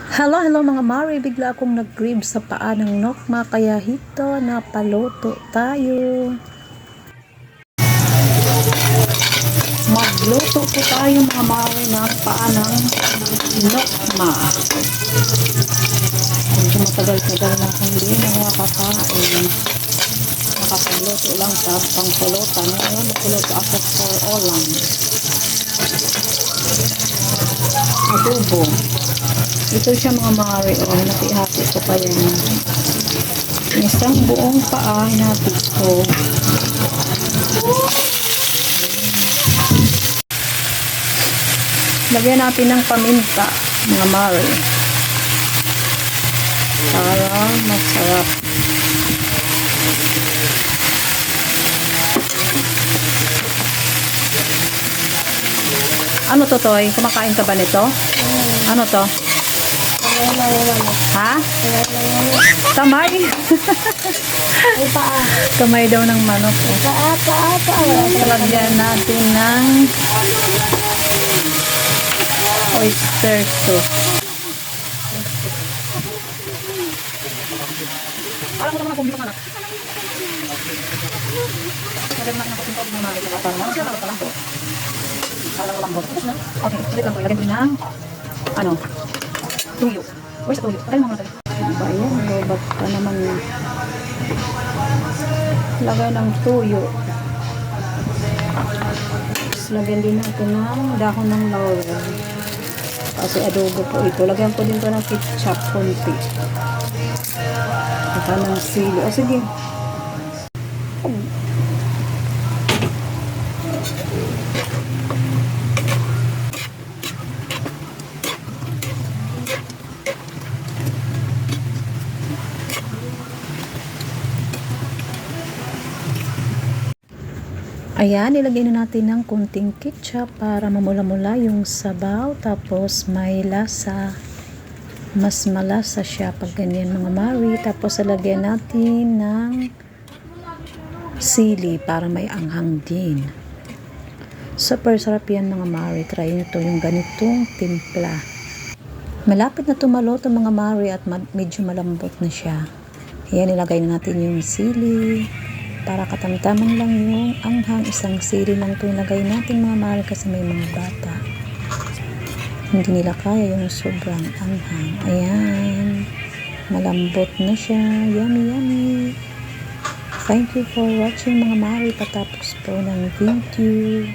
Hello mga Mari, bigla akong nag-grib sa paa ng nokma kaya hito na paluto tayo. Magluto po tayo mga Mari ng paa ng nokma. Medyo matagal-tagal na akong hindi nakakain. Nakapagluto lang sa pangkulutan. Ngayon magluto ako for ulam. Adobo. Ito siya mga Mari. Hinati-hati ko pa yan. Isang buong paa, hinati ko. Lagyan natin ng paminta, mga Mari. Para masarap. Ano to, Toy? Kumakain ka ba nito? Ano to? Ha? Kamay? Kamay daw ng manok. Lagyan natin ng oyster sauce. Alam mo naman kung dito ka na. Lagyan natin ng pasinto ng mga ito. Parang siya lang palang to. Parang lambot. Okay, ulit lang po. Lagyan din ng ano? Tuyo. Where's the tuyo? Patay mo muna tayo. Diba yan? Robot pa naman yun. Lagay ng tuyo. Tapos lagyan din natin ng dahon ng laurel. Kasi adobo po ito. Lagyan ko din ito ng ketchup konti. Saka ng sili. O sige. Ayan, ilagay na natin ng konting ketchup para mamula-mula yung sabaw. Tapos may lasa. Mas malasa siya pag ganyan mga Mari. Tapos ilagay natin ng sili para may anghang din. Super sarap yan mga Mari. Try nyo to yung ganitong timpla. Malapit na tumaluto mga Mari at medyo malambot na siya. Ayan, ilagay na natin yung sili. Para katamtaman lang yung anghang, isang sili lang ito ilagay natin mga Mari kasi may mga bata. Hindi nila kaya yung sobrang anghang. Ayan. Malambot na siya. Yummy, yummy. Thank you for watching mga Mari. Patapos po ng video.